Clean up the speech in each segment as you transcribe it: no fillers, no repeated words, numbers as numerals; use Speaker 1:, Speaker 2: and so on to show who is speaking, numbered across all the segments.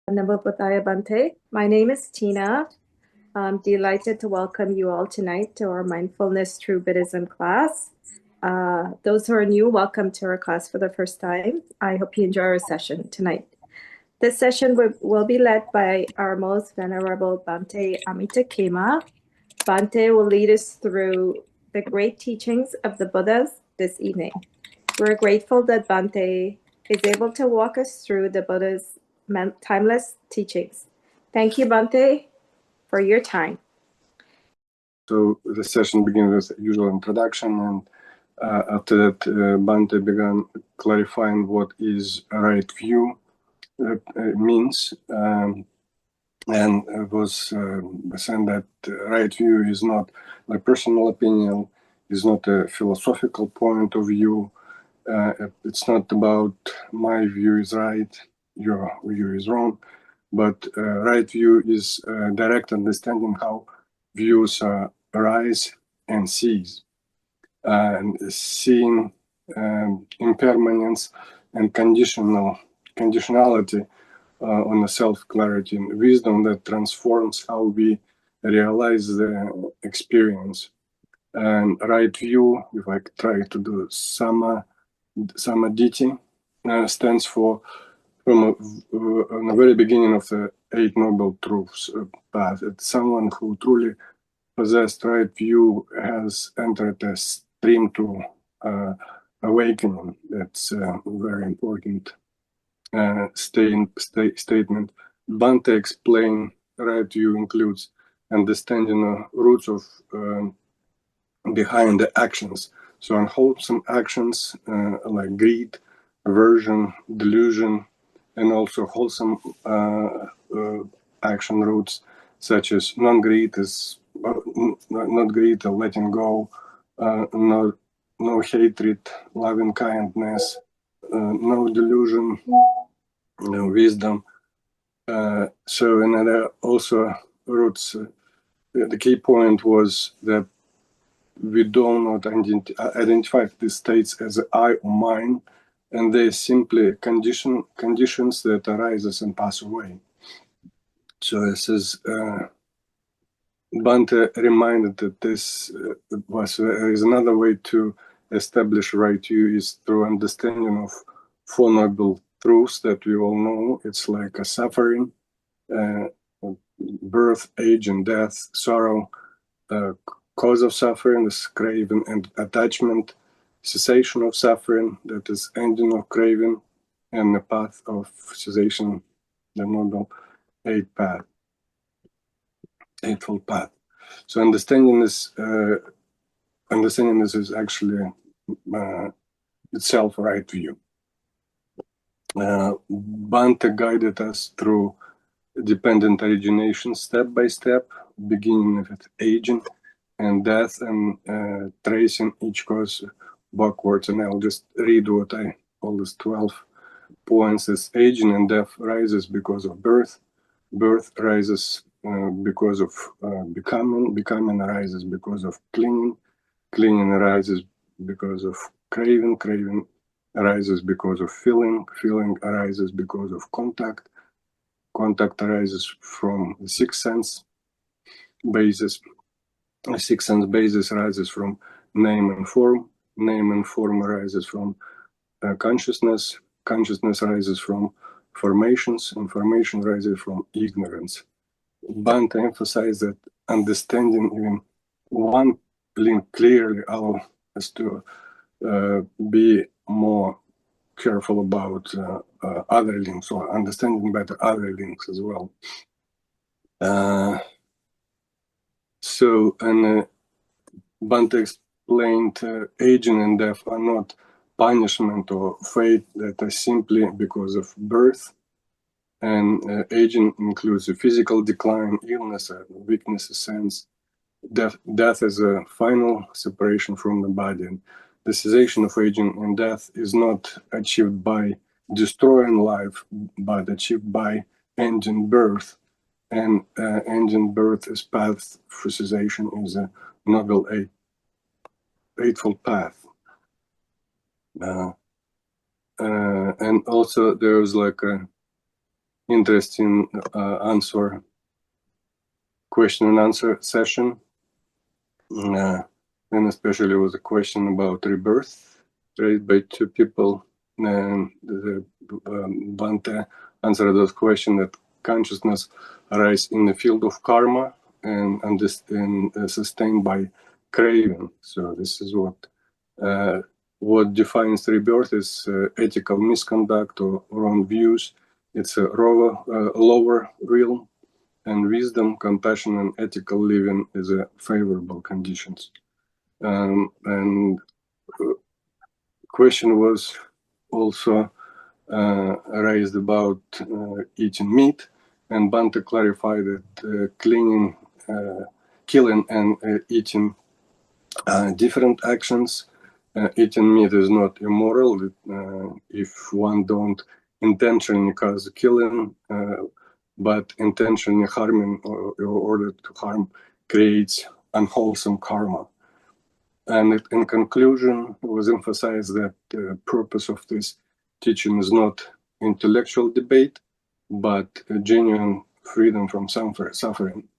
Speaker 1: Namo Buddhaya Bhante. My name is Tina. I'm delighted to welcome you all tonight to our Mindfulness Through Buddhism class. Those who are new, welcome to our class for the first time. I hope you enjoy our session tonight. This session will be led by our most venerable Bhante Amita Kema. Bhante will lead us through the great teachings of the Buddhas this evening. We're grateful that Bhante is able to walk us through the Buddha's timeless teachings. Thank you, Bhante, for your time.
Speaker 2: So the session begins with the usual introduction, and after that, Bhante began clarifying what is right view means, and was saying that right view is not my personal opinion, is not a philosophical point of view. It's not about my view is right, your view is wrong, but right view is direct understanding how views arise and cease, and seeing impermanence and conditionality on a self-clarity and wisdom that transforms how we realize the experience. And right view, if I try to do samadhi, stands for from the very beginning of the Eight Noble Truths path. It's someone who truly possessed right view has entered a stream to awakening. That's a very important statement. Bhante explained right view includes understanding the roots of behind the actions. So unwholesome actions like greed, aversion, delusion, and also wholesome action roots such as non-greed is not greed, letting go, no hatred, loving kindness, no delusion, no wisdom. So another also roots. The key point was that we do not identify these states as I or mine, and they're simply conditions that arises and pass away. So this is Bhante reminded that this is another way to establish right view is through understanding of Four Noble Truths that we all know. It's like a suffering, birth, age, and death, sorrow, cause of suffering is craving and attachment, cessation of suffering, that is ending of craving, and the path of cessation, the Noble Eightfold Path. So understanding this is actually itself right view. Bhante guided us through dependent origination step by step, beginning with aging and death, and tracing each cause backwards. And I'll just read what all these 12 points is: aging and death rises because of birth, birth rises because of becoming, becoming arises because of clinging, clinging arises because of craving, craving arises because of feeling, feeling arises because of contact, contact arises from the sixth sense basis. The sixth sense basis arises from name and form arises from consciousness, consciousness arises from formations, and formation arises from ignorance. Bhante emphasized that understanding even one link clearly allows us to be more careful about other links, or understanding better other links as well. And Bhante explained aging and death are not punishment or fate, that are simply because of birth. And aging includes a physical decline, illness, weakness, sense. Death is a final separation from the body. And the cessation of aging and death is not achieved by destroying life, but achieved by ending birth. And ending birth is path for cessation is a Noble Eightfold Path. And also there's like interesting question and answer session. And especially was a question about rebirth raised by two people. And Bante answered those questions that consciousness arises in the field of karma and sustained by craving. So this is what defines rebirth is ethical misconduct or wrong views. It's a lower realm, and wisdom, compassion, and ethical living is a favorable conditions. And question was also raised about eating meat, and Bante clarified that killing and eating different actions. Eating meat is not immoral if one don't intentionally cause killing, but intentionally harming or in order to harm creates unwholesome karma. And in conclusion, it was emphasized that the purpose of this teaching is not intellectual debate, but a genuine freedom from suffering.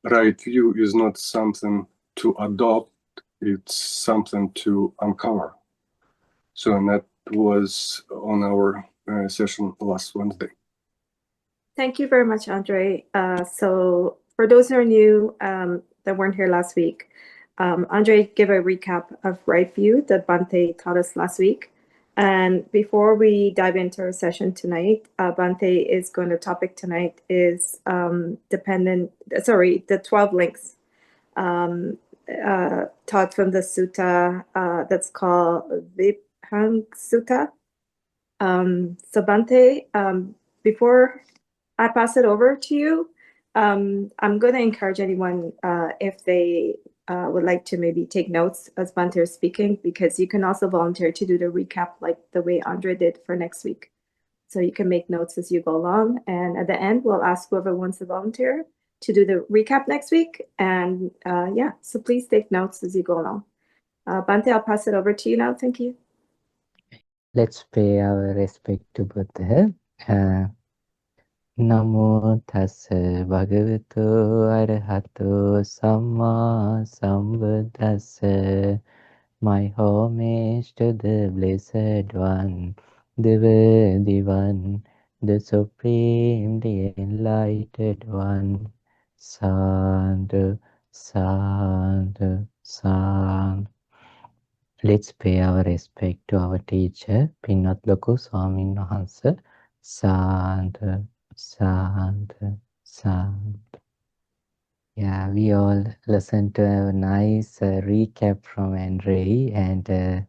Speaker 2: Right view is not something to adopt, it's something to uncover. So, and that was on our session last Wednesday.
Speaker 1: Thank you very much, Andre. So for those who are new that weren't here last week, Andre gave a recap of right view that Bante taught us last week. And before we dive into our session tonight, Bante is going to topic tonight is the 12 links taught from the sutta that's called Vibhang Sutta. So Bante, before I pass it over to you, I'm going to encourage anyone if they would like to maybe take notes as Bante is speaking, because you can also volunteer to do the recap like the way Andre did for next week. So you can make notes as you go along. And at the end, we'll ask whoever wants to volunteer to do the recap next week. And yeah, so please take notes as you go along. Bante, I'll pass it over to you now. Thank you.
Speaker 3: Let's pay our respect to Buddha. Namo tassa bhagavato arahato samma sambuddhassa. My homage to the Blessed One, the Worthy One, the Supreme, the Enlightened One. Sadhu, sadhu, sadhu. Let's pay our respect to our teacher, Pinat Loku Swamin Wahanse. Sadhu, sadhu, sadhu. Yeah, we all listened to a nice recap from Andre, and I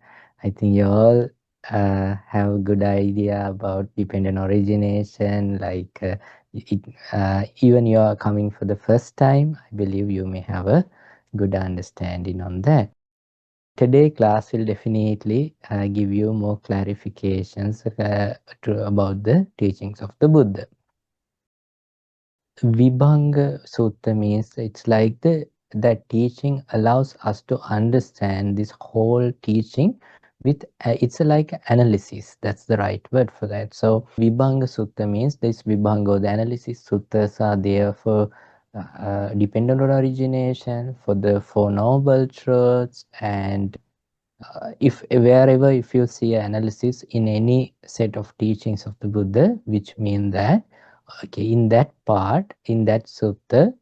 Speaker 3: think you all have a good idea about dependent origination. Like even you are coming for the first time, I believe you may have a good understanding on that. Today class will definitely give you more clarifications about the teachings of the Buddha. Vibhanga Sutta means it's like that teaching allows us to understand this whole teaching with it's like analysis. That's the right word for that. So Vibhanga Sutta means this Vibhanga, or the analysis suttas are there for dependent on origination, for the Four Noble Truths, and if you see an analysis in any set of teachings of the Buddha, which mean that okay, in that part, in that sutta,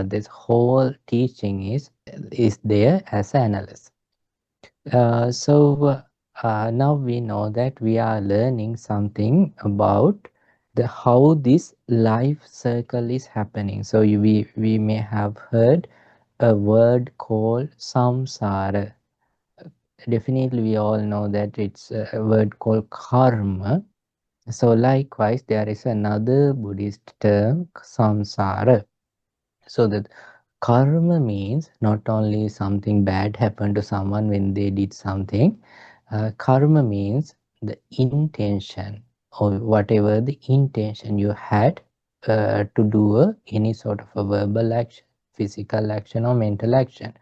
Speaker 3: this whole teaching is there as an analysis. So now we know that we are learning something about how this life circle is happening. So we may have heard a word called samsara. Definitely we all know that it's a word called karma. So likewise, there is another Buddhist term, samsara. So that karma means not only something bad happened to someone when they did something. Karma means the intention, or whatever the intention you had to do any sort of a verbal action, physical action, or mental action.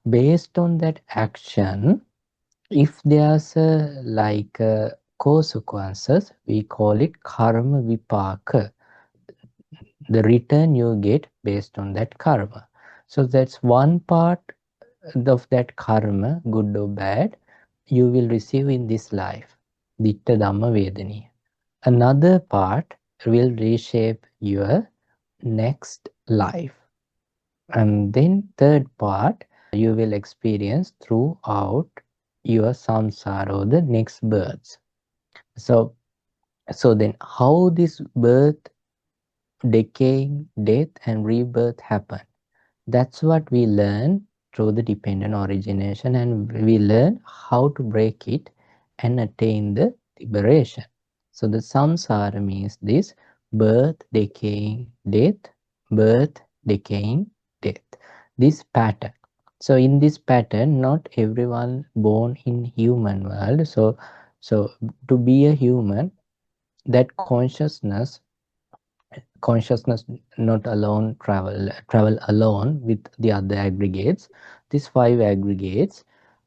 Speaker 3: Based on that action, if there's a consequences, we call it karma vipaka, the return you get based on that karma. So that's one part of that karma, good or bad, you will receive in this life, ditta dhamma vedaniya. Another part will reshape your next life. And then third part, you will experience throughout your samsara or the next births. So then how this birth, decaying, death and rebirth happen? That's what we learn through the dependent origination, and we learn how to break it and attain the liberation. So the samsara means this: birth, decaying, death, birth, decaying, death. This pattern. So in this pattern, not everyone born in human world. So to be a human, that consciousness not alone travel alone with the other aggregates. These five aggregates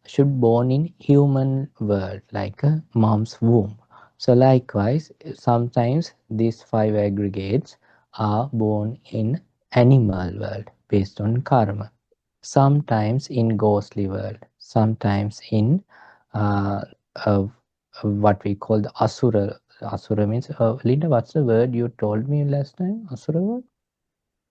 Speaker 3: should born in human world like a mom's womb. So likewise, sometimes these five aggregates are born in animal world based on karma, sometimes in ghostly world, sometimes in uh, uh, what we call the asura. Asura means, Linda, what's the word you told me last time? Asura word?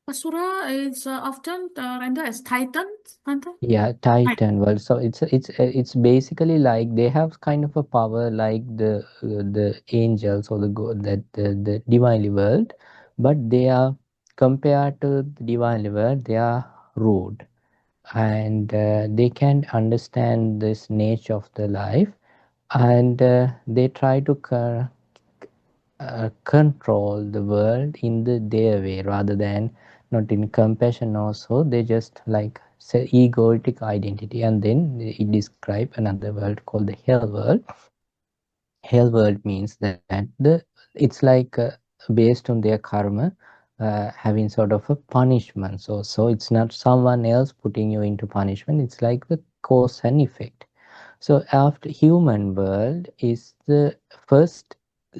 Speaker 4: Asura is often rendered as Titans, Hunter.
Speaker 3: Yeah, Titan world. So it's basically like they have kind of a power like the angels or the divinely world, but they are, compared to the divinely world, they are rude, and they can understand this nature of the life, and they try to control the world in their way rather than not in compassion. Also they just like say egoic identity, and then it describe another world called the hell world. Hell world means that it's like based on their karma, having sort of a punishment. So it's not someone else putting you into punishment, it's like the cause and effect. So after human world is the first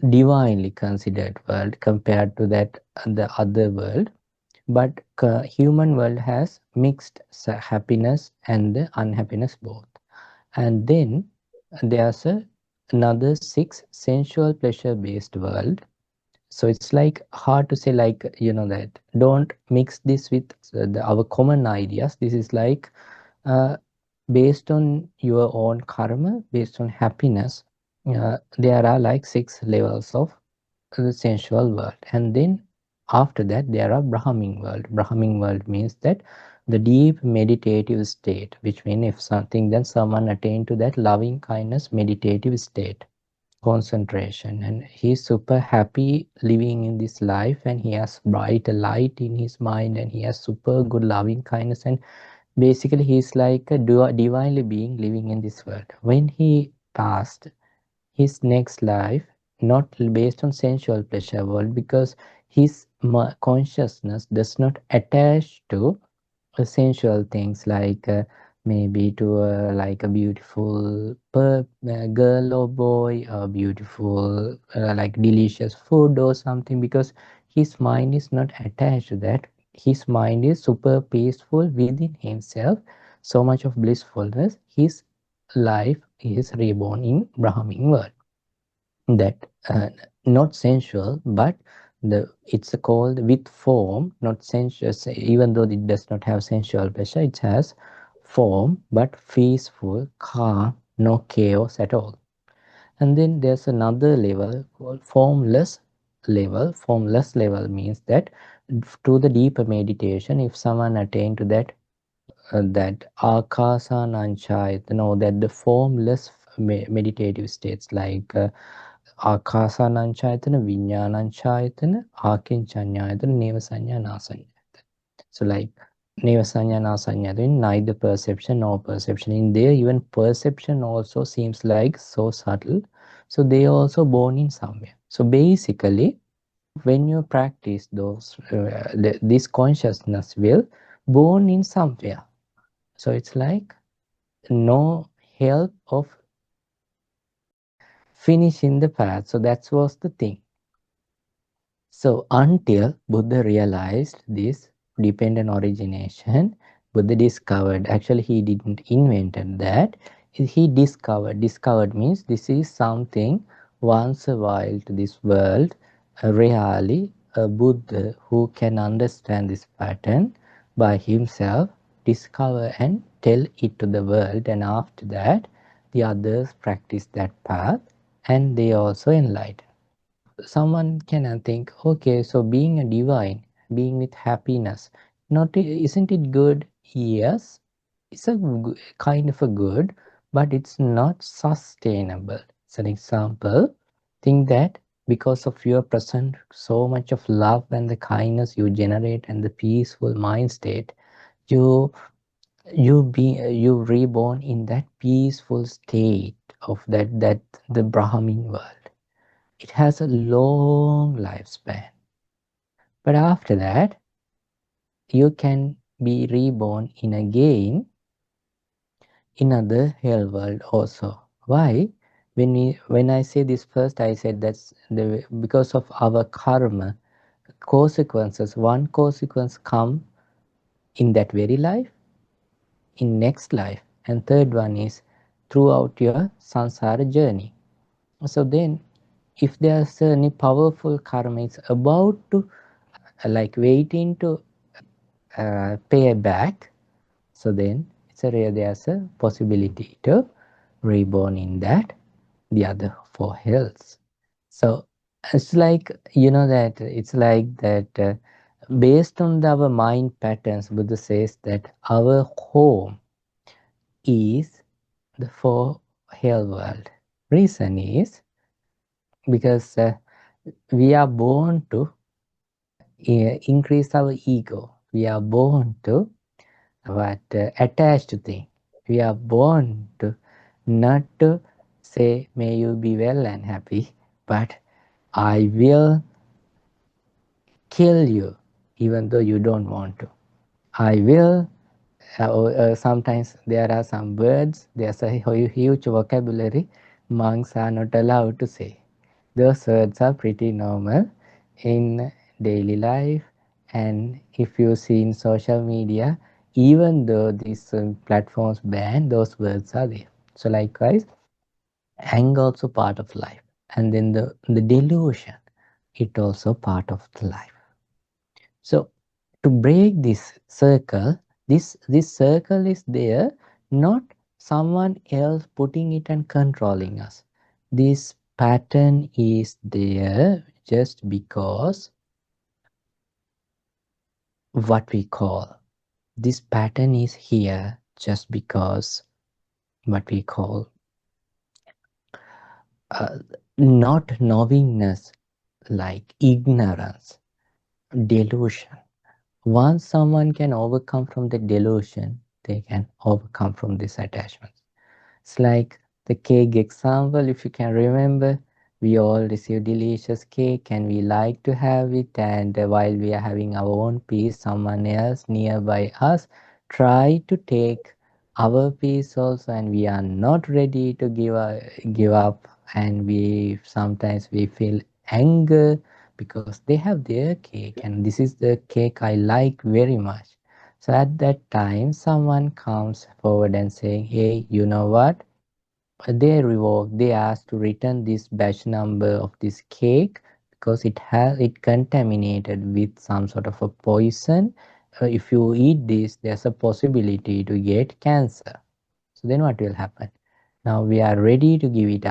Speaker 3: divinely considered world compared to that the other world, but human world has mixed happiness and the unhappiness both. And then there's another six sensual pleasure based world. So it's like hard to say, like, that don't mix this with our common ideas. This is like based on your own karma, based on happiness, there are like six levels of the sensual world. And then after that, there are Brahming world. Brahming world means that the deep meditative state, which means if something, then someone attained to that loving kindness meditative state, concentration, and he's super happy living in this life, and he has bright light in his mind, and he has super good loving kindness, and basically he's like a divinely being living in this world. When he passed, his next life not based on sensual pleasure world, because his consciousness does not attach to essential things like maybe to like a beautiful girl or boy, or beautiful like delicious food or something, because his mind is not attached to that. His mind is super peaceful within himself, so much of blissfulness. His life is reborn in Brahmin world, that not sensual, but it's called with form, not sensuous. Even though it does not have sensual pleasure, it has form, but peaceful, calm, no chaos at all. And then there's another level called formless level. Formless level means that to the deeper meditation, if someone attain to that akasananchayatana, that the formless meditative states like ආකාසානංචායතන, විඤ්ඤාණංචායතන, ආකින්චඤ්ඤායතන, neva sanya nasanya. So like neva sanya nasanya, then neither perception nor perception. In there, even perception also seems like so subtle. So they are also born in somewhere. So basically, when you practice those, this consciousness will born in somewhere. So it's like no help of finish in the path. So that was the thing. So until Buddha realized this dependent origination, Buddha discovered, actually he didn't invented that, he discovered means this is something once a while to this world, really a Buddha who can understand this pattern by himself, discover and tell it to the world, and after that the others practice that path and they also enlighten. Someone can think, okay, so being a divine, being with happiness, not isn't it good? Yes, it's a kind of a good, but it's not sustainable. It's an example. Think that because of your present so much of love and the kindness you generate and the peaceful mind state, you you reborn in that peaceful state of that the Brahmin world. It has a long lifespan. But after that, you can be reborn in again in other hell world also. Why? When I say this first, I said that's because of our karma consequences. One consequence come in that very life, in next life, and third one is throughout your samsara journey. So then, if there's any powerful karma, it's about to like waiting to pay back. So then there's a possibility to reborn in that the other four hells. So it's like that it's like that based on our mind patterns, Buddha says that our home is the four hell world. Reason is because we are born to increase our ego. We are born to attached thing. We are born to not to say, may you be well and happy, but I will kill you even though you don't want to. I will, sometimes there are some words, there's a huge vocabulary monks are not allowed to say. Those words are pretty normal in daily life, and if you see in social media, even though these platforms ban, those words are there. So likewise, anger also part of life, and then the delusion, it also part of the life. So to break this circle, this circle is there, not someone else putting it and controlling us. This pattern is there just because what we call this pattern is here just because what we call uh, not knowingness, like ignorance, delusion. Once someone can overcome from the delusion, they can overcome from this attachment. It's like the cake example, if you can remember, we all receive delicious cake and we like to have it, and while we are having our own piece, someone else nearby us try to take our piece also, and we are not ready to give up, and we sometimes we feel anger because they have their cake and this is the cake I like very much. So at that time, someone comes forward and saying, hey, you know what? They ask to return this batch number of this cake because it contaminated with some sort of a poison. If you eat this, there's a possibility to get cancer. So then what will happen? Now we are ready to give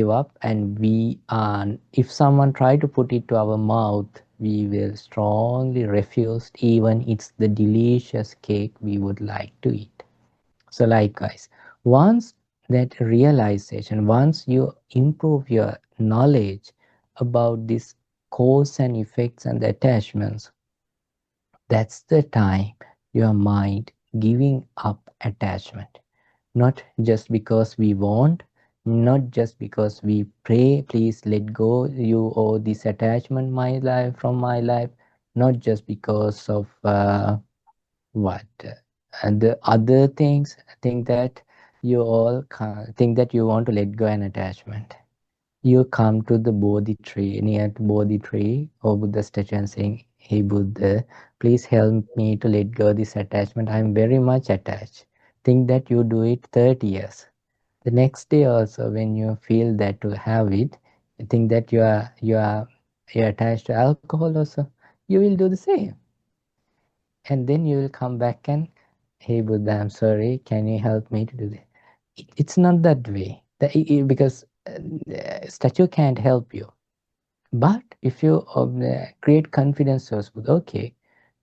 Speaker 3: up, and we are, if someone try to put it to our mouth, we will strongly refuse, even it's the delicious cake we would like to eat. So likewise, once that realization, once you improve your knowledge about this cause and effects and the attachments, that's the time your mind giving up attachment. Not just because we want, not just because we pray, please let go you or this attachment my life from my life, not just because of what and the other things. I think that you all think that you want to let go an attachment. You come to the Bodhi tree, near to Bodhi tree or Buddha statue and saying, "Hey Buddha, please help me to let go this attachment. I am very much attached." Think that you do it 30 years. The next day also, when you feel that to have it, you think that you're attached to alcohol also, you will do the same. And then you will come back and, "Hey Buddha, I'm sorry, can you help me to do this?" It's not that way. Because statue can't help you. But if you create confidence towards Buddha, okay,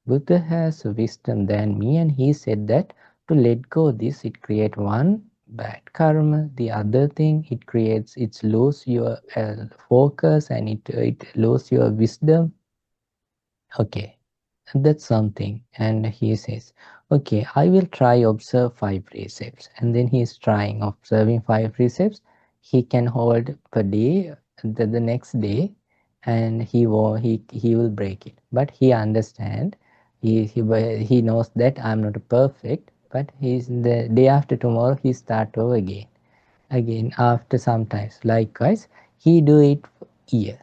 Speaker 3: Buddha has wisdom than me, and he said that to let go this, it create one bad karma. The other thing, it lose your focus, and it lose your wisdom. Okay, that's something. And he says, okay, I will try observe 5 precepts. And then he is trying observing 5 precepts. He can hold per day, the next day, and he will break it. But he understand, he knows that I'm not perfect, but he's the day after tomorrow he start over again after sometimes. Likewise, he do it year,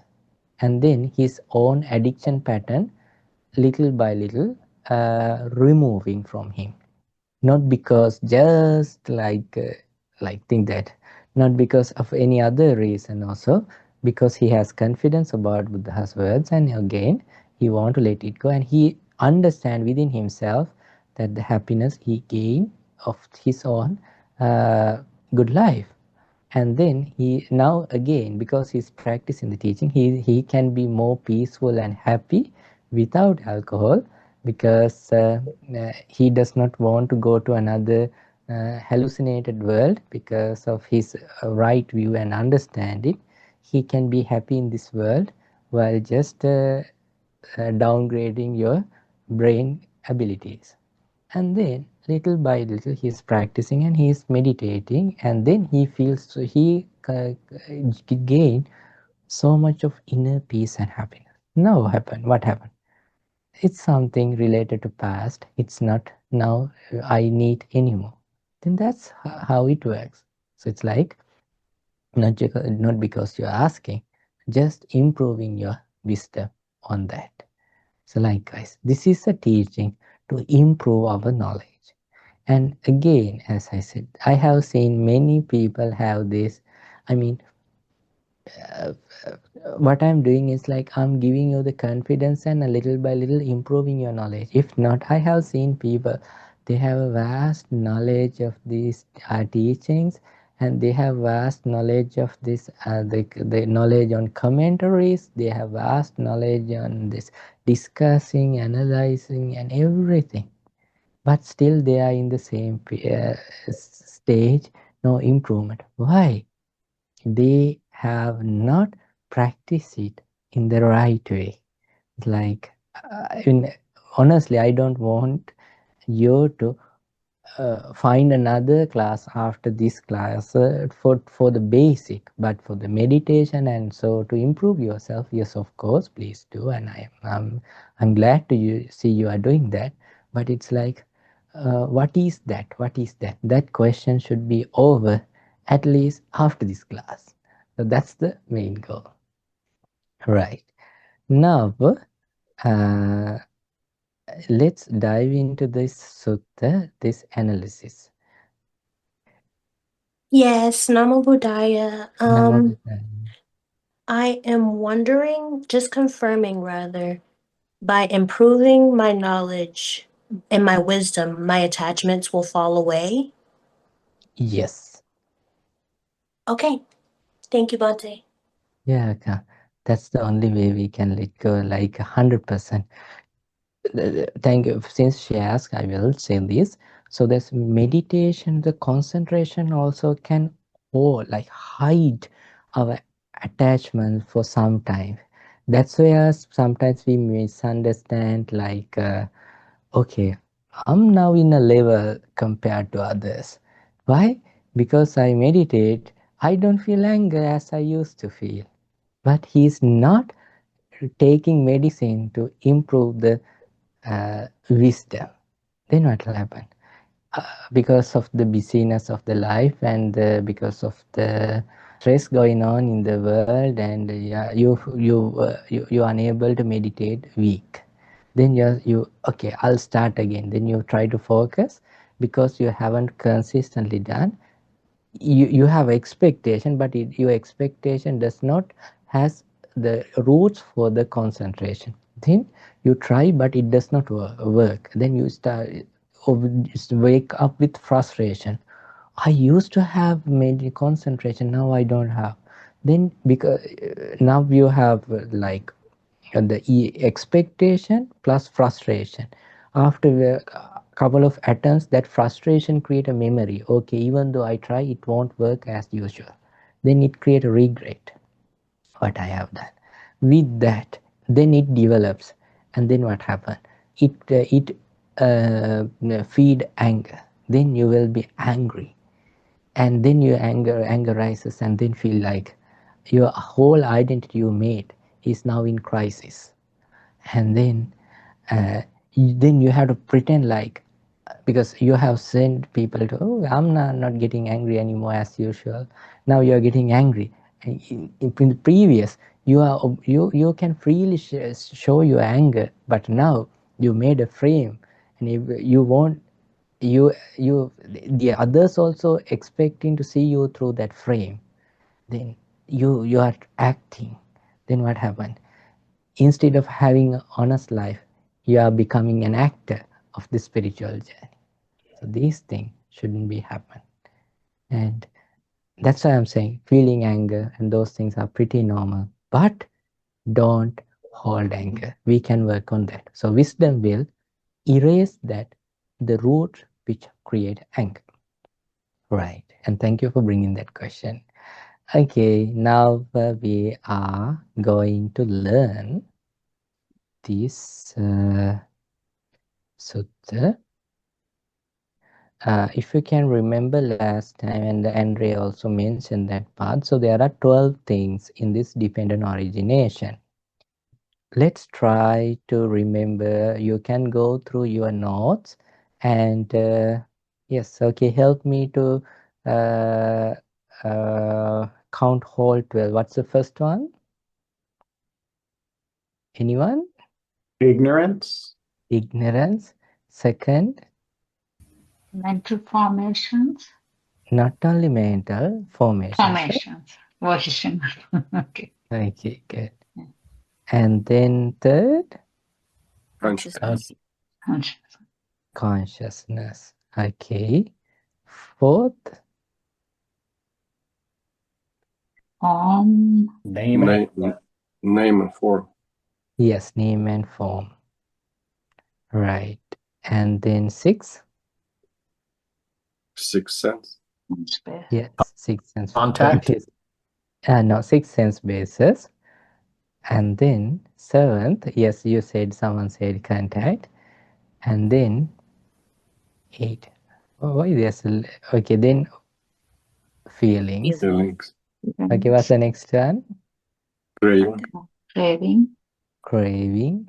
Speaker 3: and then his own addiction pattern little by little removing from him. Not because just like think that, not because of any other reason also, because he has confidence about Buddha's words, and again he want to let it go, and he understand within himself that the happiness he gain of his own good life. And then he now again, because he's practicing the teaching, he can be more peaceful and happy without alcohol, because he does not want to go to another hallucinated world. Because of his right view and understanding, he can be happy in this world while just downgrading your brain abilities. And then little by little he's practicing and he's meditating, and then he feels, so he gain so much of inner peace and happiness. Now what happened? It's something related to past. It's not now I need anymore. Then that's how it works. So it's like not because you're asking, just improving your wisdom on that. So likewise, this is a teaching to improve our knowledge. And again, as I said, I have seen many people have this. I mean, uh, what I'm doing is like I'm giving you the confidence and a little by little improving your knowledge. If not, I have seen people, they have a vast knowledge of these teachings, and they have vast knowledge of this, the knowledge on commentaries, they have vast knowledge on this discussing, analyzing, and everything, but still they are in the same stage, no improvement. Why? They have not practiced it in the right way. Like, honestly, I don't want you to find another class after this class for the basic, but for the meditation and so to improve yourself, yes, of course, please do. And I'm glad to see you are doing that. But it's like, what is that? What is that? That question should be over at least after this class. So that's the main goal. Right. Now, uh, let's dive into this sutta, this analysis.
Speaker 5: Yes, Namo Buddhaya.
Speaker 3: Namo Buddhaya.
Speaker 5: I am wondering, just confirming rather, by improving my knowledge and my wisdom, my attachments will fall away?
Speaker 3: Yes.
Speaker 5: Okay. Thank you, Bante.
Speaker 3: Yeah, that's the only way we can let go, like 100%. Thank you. Since she asked, I will say this. So there's meditation, the concentration also can like hide our attachment for some time. That's where sometimes we misunderstand, like, okay, I'm now in a level compared to others. Why? Because I meditate, I don't feel anger as I used to feel. But he's not taking medicine to improve the wisdom. Then what will happen? because of the busyness of the life and because of the stress going on in the world, and you unable to meditate weak. Then you okay, I'll start again. Then you try to focus because you haven't consistently done. You have expectation, but your expectation does not has the roots for the concentration. Then you try, but it does not work. Then you start just wake up with frustration. I used to have made concentration, now I don't have. Then because now you have like the expectation plus frustration. After a couple of attempts, that frustration create a memory. Okay, even though I try, it won't work as usual. Then it create a regret. What I have done. With that, then it develops, and then what happen? It feed anger. Then you will be angry, and then your anger rises, and then feel like your whole identity you made is now in crisis. And uh, then you have to pretend like, because you have sent people to, oh, I'm not getting angry anymore as usual. Now you are getting angry. And in the previous, you can freely show your anger, but now you made a frame, and if you won't, you the others also expecting to see you through that frame. Then you are acting. Then what happened? Instead of having an honest life, you are becoming an actor of the spiritual journey. So these things shouldn't be happen. And that's why I'm saying feeling anger and those things are pretty normal. But don't hold anger. We can work on that. So wisdom will erase that, the root which create anger. Right. And thank you for bringing that question. Okay, now we are going to learn this sutta. If you can remember last time, and Andre also mentioned that part, so there are 12 things in this dependent origination. Let's try to remember. You can go through your notes and yes, okay, help me to count whole 12. What's the first one? Anyone?
Speaker 6: Ignorance.
Speaker 3: Ignorance. Second,
Speaker 7: mental formations.
Speaker 3: not only mental formations.
Speaker 7: Version. Okay.
Speaker 3: Okay, good. And then third,
Speaker 2: Consciousness.
Speaker 3: consciousness. Okay. Fourth,
Speaker 6: Name and
Speaker 2: Name and form.
Speaker 3: yes, name and form. Right. And then sixth,
Speaker 2: Sixth sense.
Speaker 3: yes, sixth sense
Speaker 6: contact.
Speaker 3: basis. No, sixth sense basis. And then seventh, yes, you said, someone said contact. And then eight. Oh, why there's okay, then feelings.
Speaker 2: Feelings.
Speaker 3: Okay, what's the next one?
Speaker 2: Craving.
Speaker 3: Craving.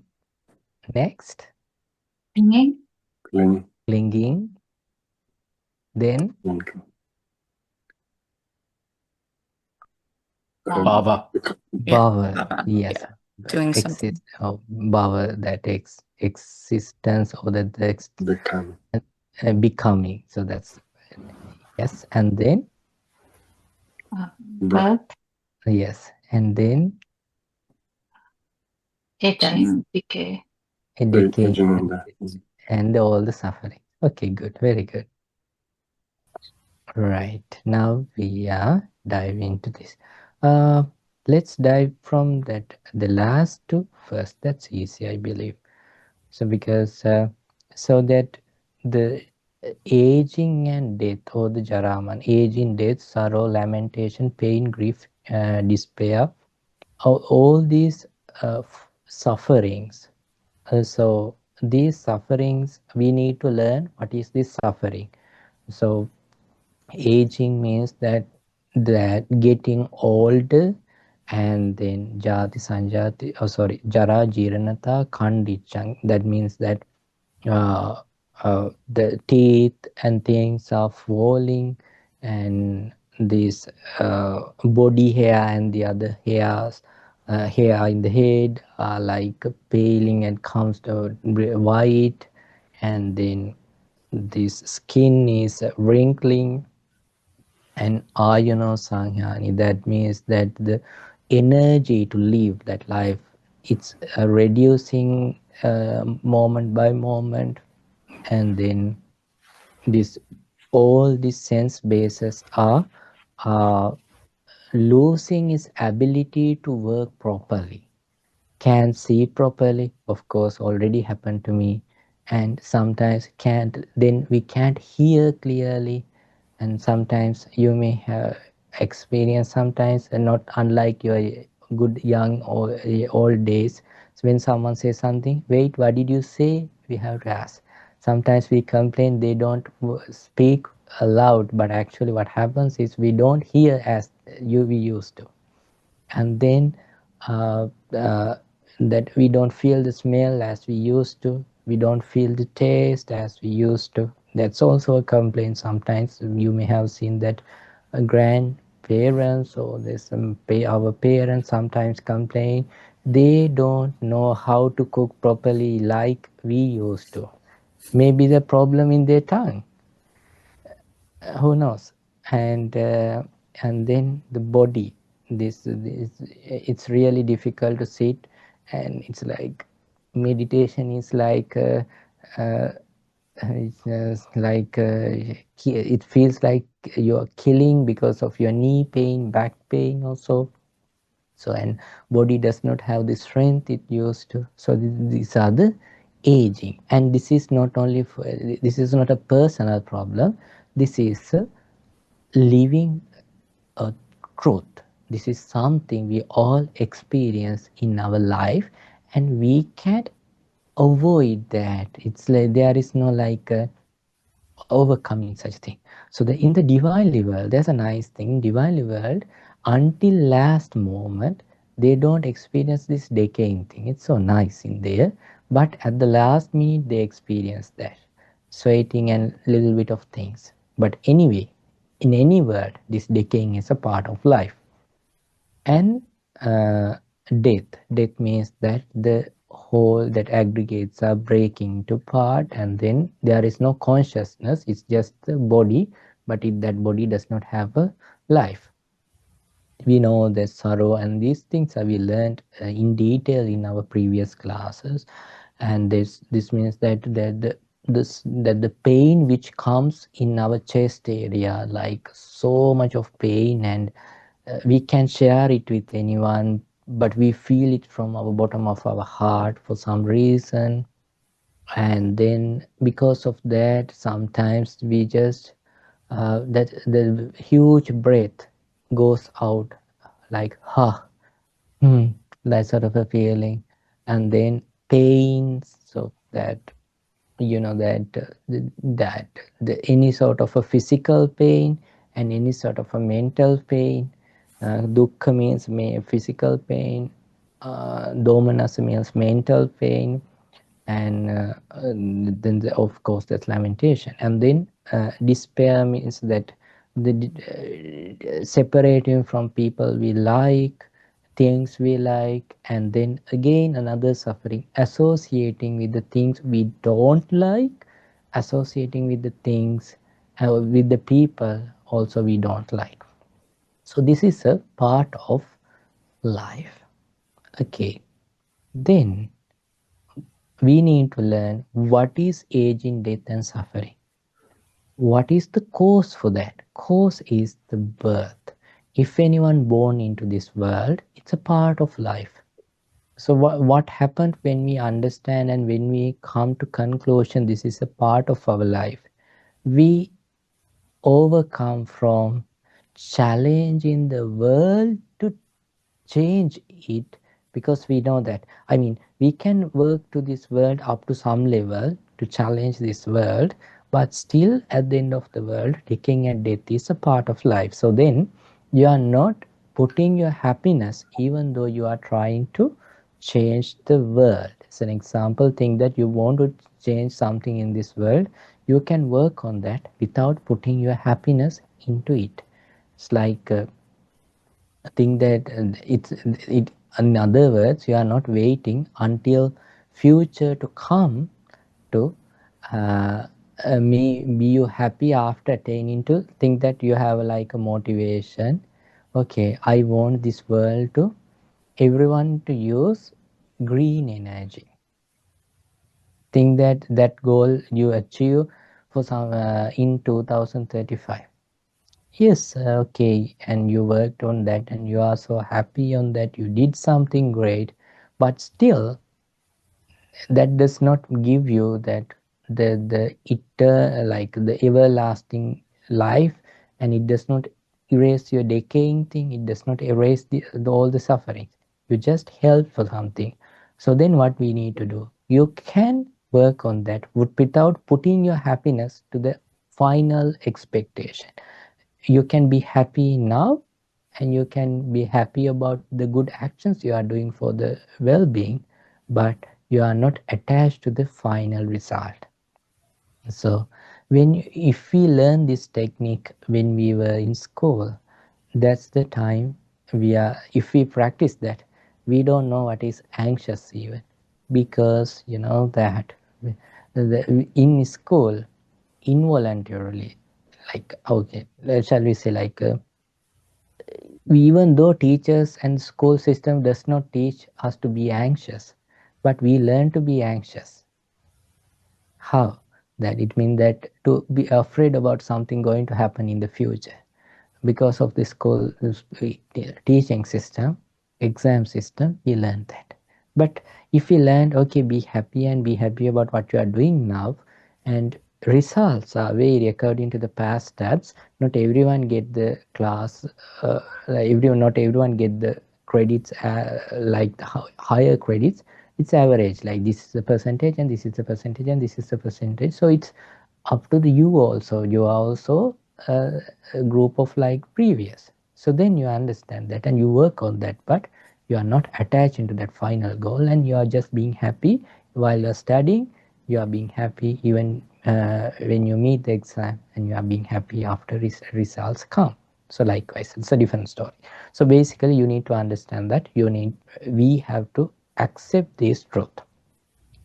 Speaker 3: Next,
Speaker 7: Clinging.
Speaker 3: clinging. Then
Speaker 6: Bhava.
Speaker 3: bhava. Yes.
Speaker 8: Yeah. Doing something.
Speaker 3: Bhava, that existence, or that becoming. So that's yes. And then
Speaker 7: Birth.
Speaker 3: yes. And then
Speaker 7: Aging. Decay.
Speaker 3: decay and all the suffering. Okay, good. Very good. Right. Now we are diving into this. Let's dive from that the last to first. That's easy, I believe. So because so that the aging and death, or the jaraman, aging, death, sorrow, lamentation, pain, grief, despair, all these sufferings. So these sufferings, we need to learn what is this suffering. So aging means that getting older, and then jati sanjati, jara jiranata khandichang, that means that the teeth and things are falling, and this body hair and the other hairs, hair in the head are like paling and comes to white, and then this skin is wrinkling. And ayano sanghani, that means that the energy to live that life, it's reducing moment by moment. And then this, all these sense bases are uh, losing its ability to work properly. Can't see properly, of course, already happened to me. And sometimes can't, then we can't hear clearly. And sometimes you may have experienced sometimes, not unlike your good young or old days. So when someone says something, wait, what did you say? We have to ask. Sometimes we complain they don't speak aloud, but actually what happens is we don't hear as we used to. And then uh, uh, that we don't feel the smell as we used to, we don't feel the taste as we used to. That's also a complaint. Sometimes you may have seen that grandparents or there's some our parents sometimes complain they don't know how to cook properly like we used to. Maybe the problem in their tongue, who knows. And then the body, this it's really difficult to sit, and it's like meditation is like uh, it's like it feels like you're killing because of your knee pain, back pain also. So, and body does not have the strength it used to. So these are the aging. And this is not only for, this is not a personal problem, this is living a truth. This is something we all experience in our life, and we can't avoid that. It's like there is no like overcoming such thing. So in the divinely world, there's a nice thing. In divinely world, until last moment, they don't experience this decaying thing. It's so nice in there. But at the last minute, they experience that sweating and little bit of things. But anyway, in any world, this decaying is a part of life. And death means that the whole that aggregates are breaking to part, and then there is no consciousness, it's just the body, but if that body does not have a life. We know that sorrow and these things are we learned in detail in our previous classes. And this means that that the pain which comes in our chest area, like so much of pain, and we can share it with anyone, but we feel it from our bottom of our heart for some reason. And then because of that, sometimes we just that the huge breath goes out like ha, that sort of a feeling. And then pains, so that you know that any sort of a physical pain and any sort of a mental pain. Dukkha means physical pain, domanassa means mental pain, and then of course that's lamentation. And then despair means that separating from people we like, things we like. And then again another suffering, associating with the things we don't like, associating with the things with the people also we don't like. So this is a part of life. Okay, then we need to learn what is aging, death, and suffering. What is the cause for that? Cause is the birth. If anyone born into this world, it's a part of life. So what happened when we understand and when we come to conclusion this is a part of our life? We overcome from challenging the world to change it, because we know that, I mean, we can work to this world up to some level to challenge this world, but still at the end of the world, decaying and death is a part of life. So then you are not putting your happiness, even though you are trying to change the world. As an example, think that you want to change something in this world, you can work on that without putting your happiness into it. It's like think that it in other words, you are not waiting until future to come to uh, be you happy after attaining to think that you have like a motivation. Okay, I want this world to everyone to use green energy. Think that that goal you achieve for some in 2035. Yes, okay, and you worked on that and you are so happy on that you did something great, but still that does not give you that like the everlasting life, and it does not erase your decaying thing, it does not erase all the sufferings, you just help for something. So then what we need to do, you can work on that without putting your happiness to the final expectation. You can be happy now, and you can be happy about the good actions you are doing for the well-being, but you are not attached to the final result. So if we learn this technique when we were in school, that's the time if we practice that, we don't know what is anxious even, because you know that in school involuntarily, like okay, shall we say like even though teachers and school system does not teach us to be anxious, but we learn to be anxious. How? That it means that to be afraid about something going to happen in the future because of the school teaching system, exam system, we learn that. But if we learn, okay, be happy and be happy about what you are doing now, and results are very according to the past stats. Not everyone get the class, not everyone get the credits like the higher credits. It's average, like this is the percentage and this is the percentage and this is the percentage. So it's up to the you also. You are also a group of like previous. So then you understand that and you work on that, but you are not attached into that final goal, and you are just being happy while you're studying. You are being happy even when you meet the exam, and you are being happy after results come. So likewise, it's a different story. So basically you need to understand that we have to accept this truth.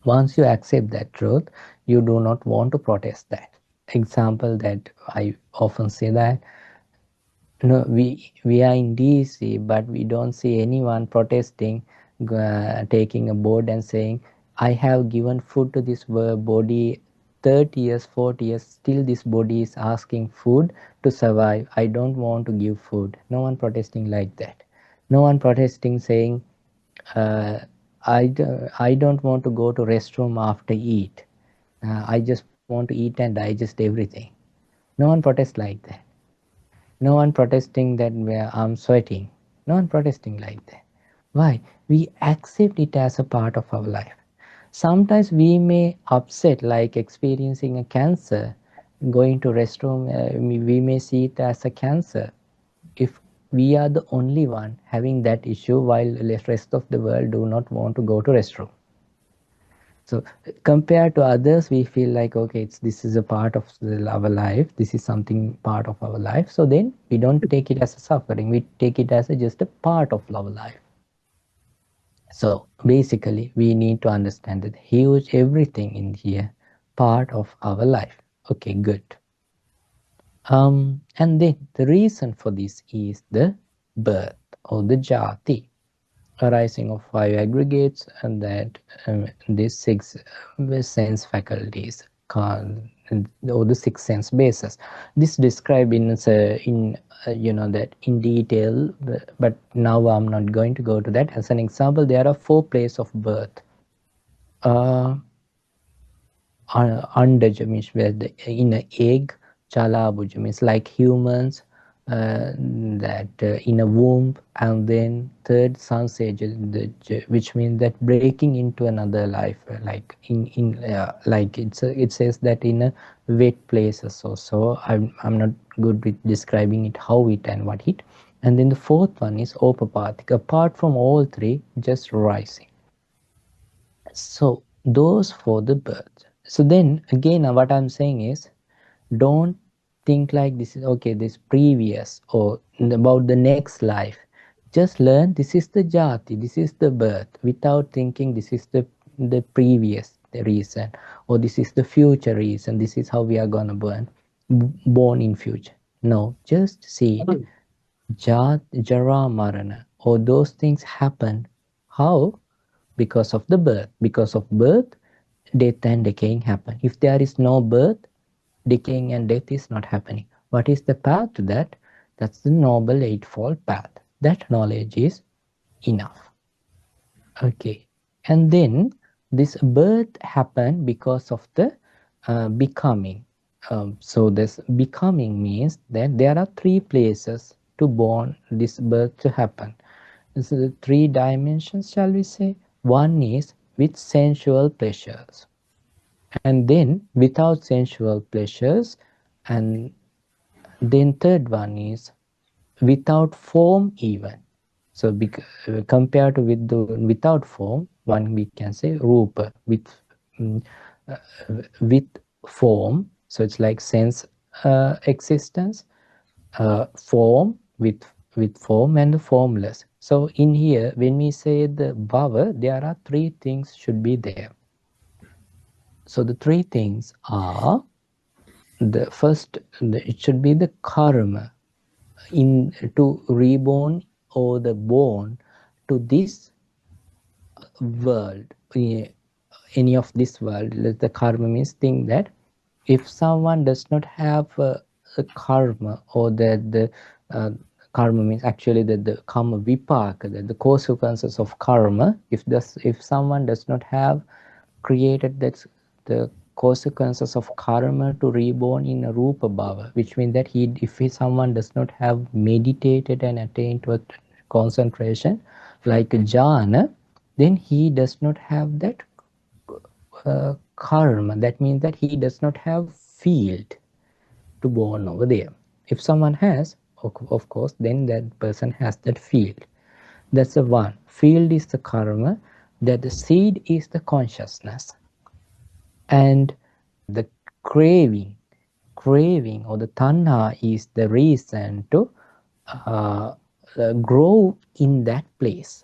Speaker 3: Once you accept that truth, you do not want to protest that. Example that I often say that, no, we are in DC, but we don't see anyone protesting, taking a board and saying, I have given food to this body 30 years, 40 years, still this body is asking food to survive. I don't want to give food. No one protesting like that. No one protesting saying, uh, I don't want to go to restroom after eat. I just want to eat and digest everything. No one protests like that. No one protesting that I'm sweating. No one protesting like that. Why? We accept it as a part of our life. Sometimes we may upset, like experiencing a cancer, going to restroom, we may see it as a cancer. If we are the only one having that issue while the rest of the world do not want to go to restroom. So compared to others, we feel like, okay, this is a part of our life. This is something part of our life. So then we don't take it as a suffering. We take it as just a part of our life. So basically, we need to understand that huge everything in here, part of our life. Okay, good. And then the reason for this is the birth or the jati, arising of five aggregates, and that these six sense faculties called, or the six sense bases. This described in that in detail, but now I'm not going to go to that. As an example, there are four places of birth. Andaja means where in an egg. Chalabhuja means like humans, that in a womb, and then third Sanseja, which means that breaking into another life, like like it says that in a wet places. So I'm not good with describing it, how it and what it. And then the fourth one is Opapathik, apart from all three, just rising. So those for the birth. So then again, what I'm saying is, don't think like this is okay, this previous or about the next life. Just learn this is the jati, this is the birth, without thinking this is the previous reason, or this is the future reason, this is how we are gonna born in future. No, just see it. Jat, Jara, Marana, or those things happen. How? Because of the birth. Because of birth, death and decaying happen. If there is no birth, decaying and death is not happening. What is the path to that? That's the Noble Eightfold Path. That knowledge is enough. Okay. And then this birth happened because of the becoming. So this becoming means that there are three places to born this birth to happen. This is the three dimensions, shall we say. One is with sensual pleasures, and then without sensual pleasures, and then third one is without form even. So compared to without form, one we can say rupa mm, uh, with form. So it's like sense existence, form with form and formless. So in here, when we say the bhava, there are three things should be there. So the three things are the first, it should be the karma in to reborn or the born to this world, any of this world. The karma means thing that if someone does not have a karma, or that the karma means actually the karma vipaka, the consequences of karma, if someone does not have created that the consequences of karma to reborn in a rupa bhava, which means that someone does not have meditated and attained to a concentration like jhana, then he does not have that karma. That means that he does not have field to born over there. If someone has, of course, then that person has that field. That's the one. Field is the karma, that the seed is the consciousness, and the craving, or the tanha is the reason to grow in that place.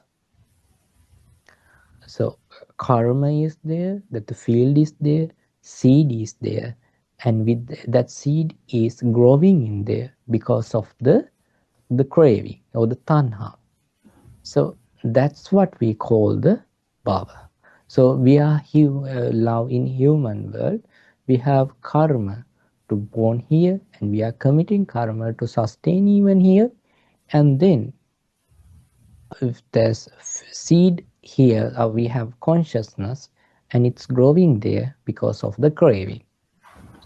Speaker 3: So karma is there, that the field is there, seed is there, and with that seed is growing in there because of the craving or the tanha. So that's what we call the bhava. So we are now in human world, we have karma to born here, and we are committing karma to sustain even here. And then if there's seed here, we have consciousness, and it's growing there because of the craving.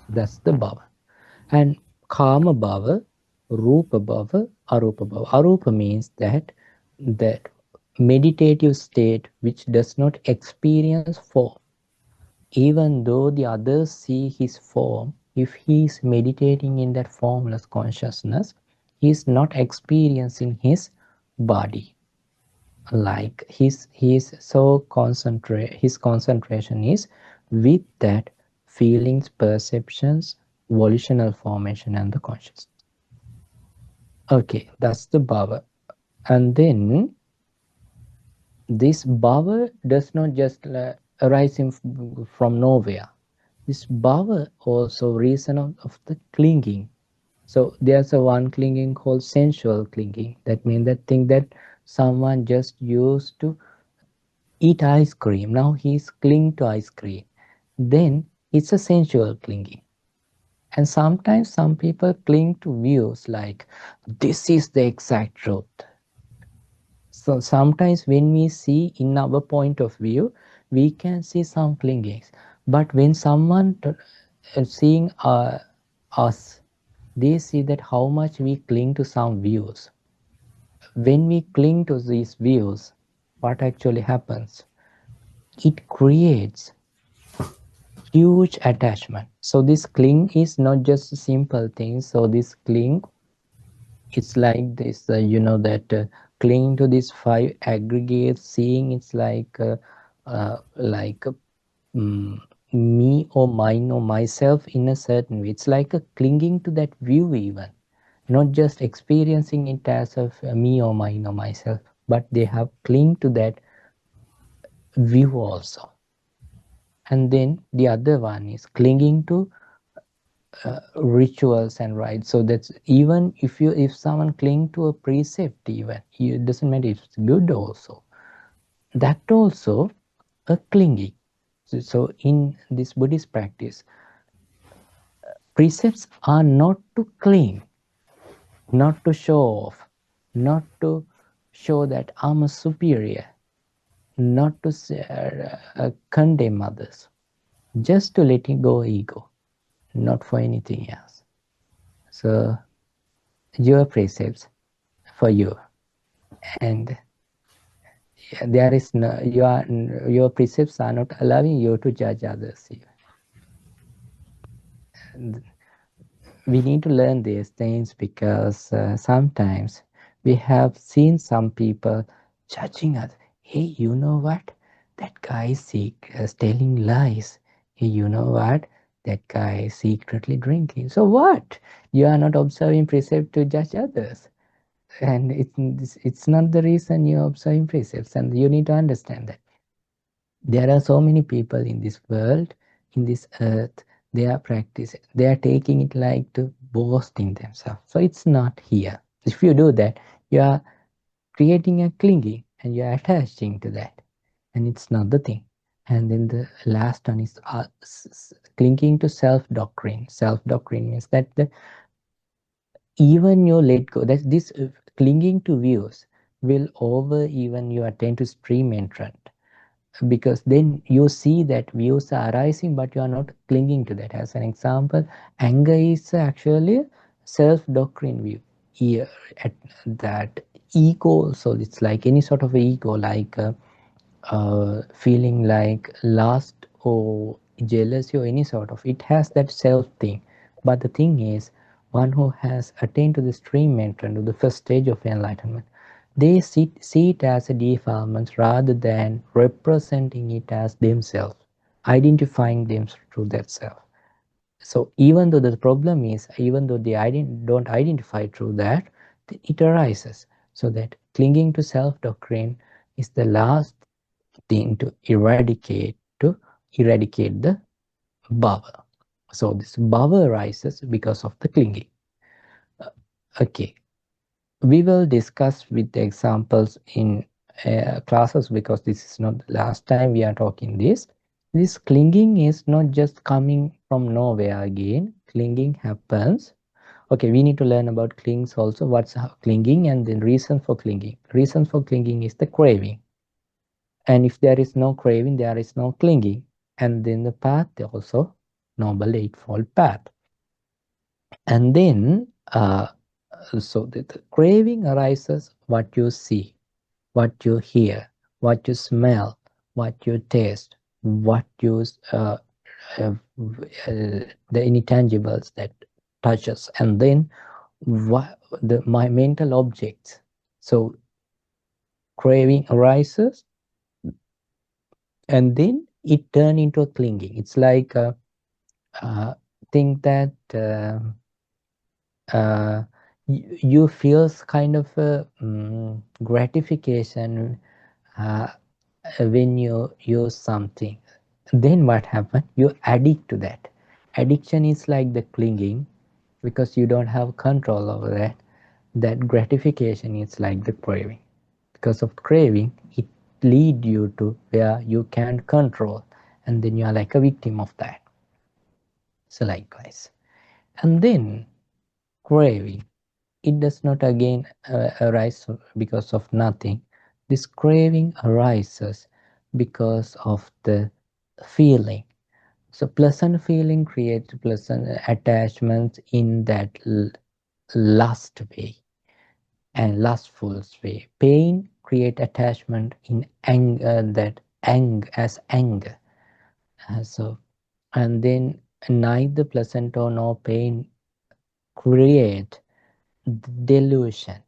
Speaker 3: That's the bhava. And kama bhava, rupa bhava, arupa bhava. Arupa means that meditative state which does not experience form. Even though the others see his form, if he is meditating in that formless consciousness, he is not experiencing his body. Like his concentration is with that feelings, perceptions, volitional formation, and the consciousness. Okay, that's the bhava. And then this bhava does not just arise from nowhere. This bhava also reason of the clinging. So there's a one clinging called sensual clinging. That means that thing that someone just used to eat ice cream. Now he's clinging to ice cream. Then it's a sensual clinging. And sometimes some people cling to views like this is the exact truth. So sometimes when we see in our point of view, we can see some clingings. But when someone seeing us, they see that how much we cling to some views. When we cling to these views, what actually happens? It creates huge attachment. So this cling is not just a simple thing. So this cling, it's like this, that clinging to these five aggregates, seeing it's like like me or mine or myself in a certain way. It's like a clinging to that view even, not just experiencing it as of me or mine or myself, but they have cling to that view also. And then the other one is clinging to rituals and rites. So that's even if someone cling to a precept, even it doesn't matter if it's good also, that also a clinging. So in this Buddhist practice, precepts are not to cling, not to show off, not to show that I'm a superior, not to condemn others, just to letting go ego, not for anything else. So your precepts for you, and there is no your precepts are not allowing you to judge others. We need to learn these things because sometimes we have seen some people judging us. Hey, you know what? That guy is telling lies. Hey, you know what? That guy is secretly drinking. So what? You are not observing precept to judge others. And it's not the reason you're observing precepts. And you need to understand that. There are so many people in this world, in this earth, they are practicing, they are taking it like to boasting themselves. So it's not here. If you do that, you are creating a clinging and you are attaching to that. And it's not the thing. And then the last one is clinging to self-doctrine. Self-doctrine means that even you let go, that this clinging to views will over even you attain to stream entrant, because then you see that views are arising but you are not clinging to that. As an example, anger is actually a self-doctrine view here at that ego. So it's like any sort of ego, like feeling like lust or jealousy or any sort of, it has that self thing. But the thing is, one who has attained to the stream entrance, to the first stage of enlightenment, they see it as a defilement rather than representing it as themselves, identifying them through that self. So even though the problem is, even though they don't identify through that, it arises. So that clinging to self-doctrine is the last thing to eradicate the bhava. So this bhava arises because of the clinging. Okay, we will discuss with the examples in classes, because this is not the last time we are talking this. This clinging is not just coming from nowhere again. Clinging happens. Okay, we need to learn about clings also. What's clinging and the reason for clinging. Reason for clinging is the craving. And if there is no craving, there is no clinging. And then the path also, Noble Eightfold Path. And then, so the craving arises what you see, what you hear, what you smell, what you taste, what you, the intangibles that touches, and then my mental objects. So craving arises, and then it turn into a clinging. It's like think that you feel kind of a gratification when you use something. Then what happens? You addict to that. Addiction is like the clinging, because you don't have control over that. That gratification is like the craving. Because of craving, it lead you to where you can't control, and then you are like a victim of that. So likewise. And then craving, it does not again arise because of nothing. This craving arises because of the feeling. So pleasant feeling creates pleasant attachments in that lust way and lustful way. Pain create attachment in anger, that as anger. So, and then neither pleasant or no pain create delusion.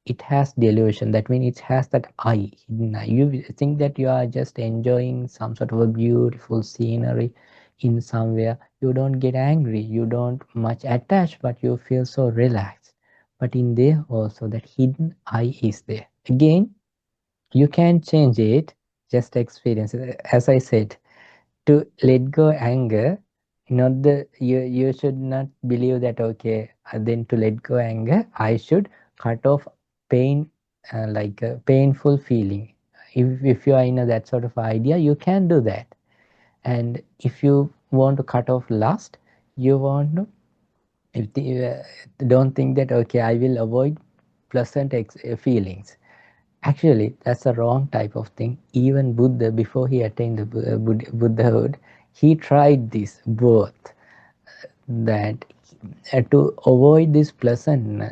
Speaker 3: it has delusion. That means it has that I, hidden I. You think that you are just enjoying some sort of a beautiful scenery in somewhere. You don't get angry, you don't much attached, but you feel so relaxed. But in there also that hidden I is there. Again, you can change it, just experience it. As I said, to let go anger, not the you should not believe that okay, then to let go anger I should cut off pain, like a painful feeling. If you are in that sort of idea, you can do that. And if you want to cut off lust, you want to, if don't think that okay, I will avoid pleasant feelings. Actually, that's a wrong type of thing. Even Buddha, before he attained the Buddhahood, he tried this both, that to avoid this pleasant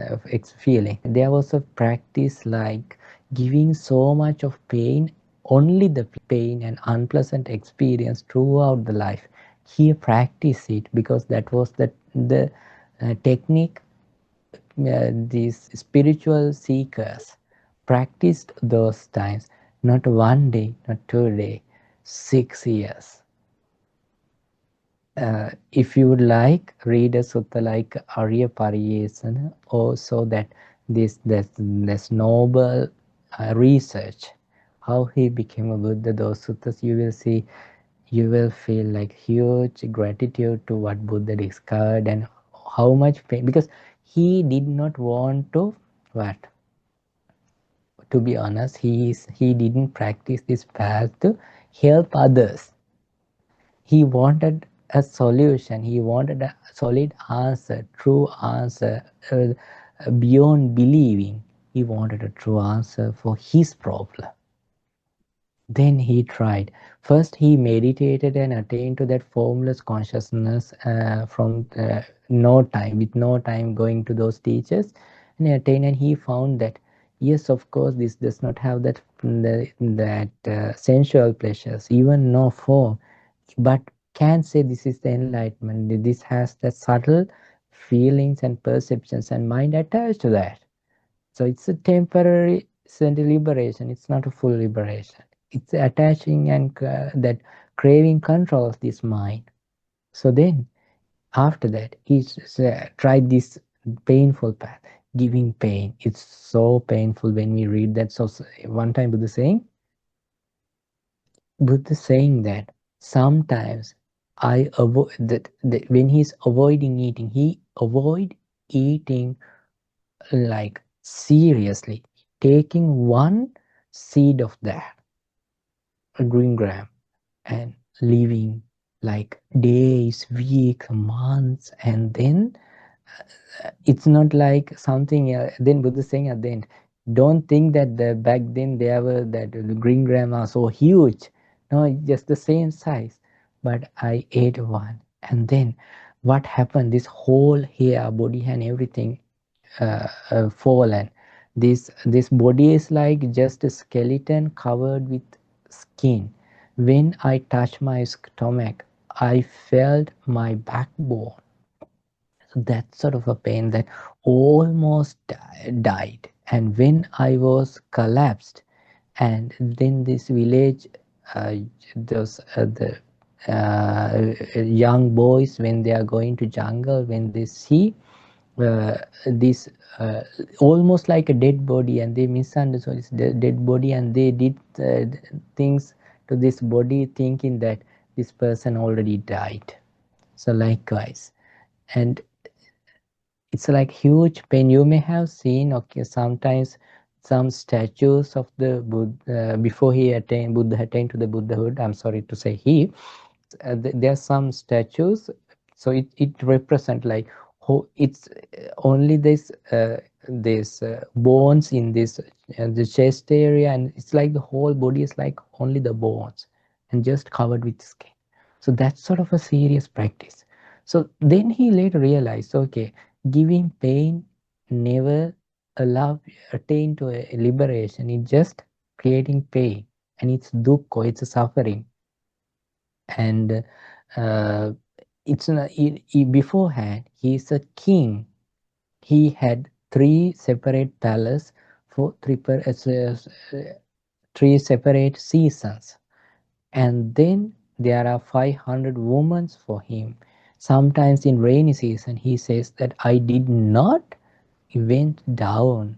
Speaker 3: feeling. There was a practice like giving so much of pain, only the pain and unpleasant experience throughout the life. He practiced it because that was the technique these spiritual seekers practiced those times. Not 1 day, not 2 days, 6 years. If you would like, read a sutta like Arya Pariyesana, also that this noble research, how he became a Buddha, those suttas you will see, you will feel like huge gratitude to what Buddha discovered and how much pain, because he did not want to what, to be honest, he didn't practice this path to help others. He wanted a solution, he wanted a solid answer, true answer, beyond believing. He wanted a true answer for his problem. Then he tried. First, he meditated and attained to that formless consciousness from no time, with no time going to those teachers, and he attained, and he found that yes, of course, this does not have that sensual pleasures, even no form, but can say this is the enlightenment. This has the subtle feelings and perceptions and mind attached to that. So it's a temporary liberation. It's not a full liberation. It's attaching, and that craving controls this mind. So then after that, he tried this painful path, giving pain. It's so painful when we read that. So one time Buddha saying that sometimes I avoid that when he's avoiding eating, he avoid eating like seriously, taking one seed of that, a green gram, and living like days, weeks, months, and then it's not like something. Then Buddha saying at the end, don't think that back then there were that the green gram are so huge. No, it's just the same size. But I ate one, and then what happened? This whole hair, body, and everything fallen. This body is like just a skeleton covered with skin. When I touched my stomach, I felt my backbone. So that sort of a pain that almost died. And when I was collapsed, and then this village, those the young boys, when they are going to jungle, when they see this almost like a dead body, and they misunderstood it's dead body, and they did things to this body thinking that this person already died. So likewise, and it's like huge pain. You may have seen, okay, sometimes some statues of the Buddha before Buddha attained to the Buddhahood. I'm sorry to say he. There are some statues, so it represent like it's only this bones in this the chest area, and it's like the whole body is like only the bones and just covered with skin. So that's sort of a serious practice. So then he later realized, okay, giving pain never allow attain to a liberation. It's just creating pain, and it's dukkha, it's a suffering. And it's beforehand he's a king. He had 3 separate palaces three separate seasons, and then there are 500 women for him. Sometimes in rainy season, he says that I did not went down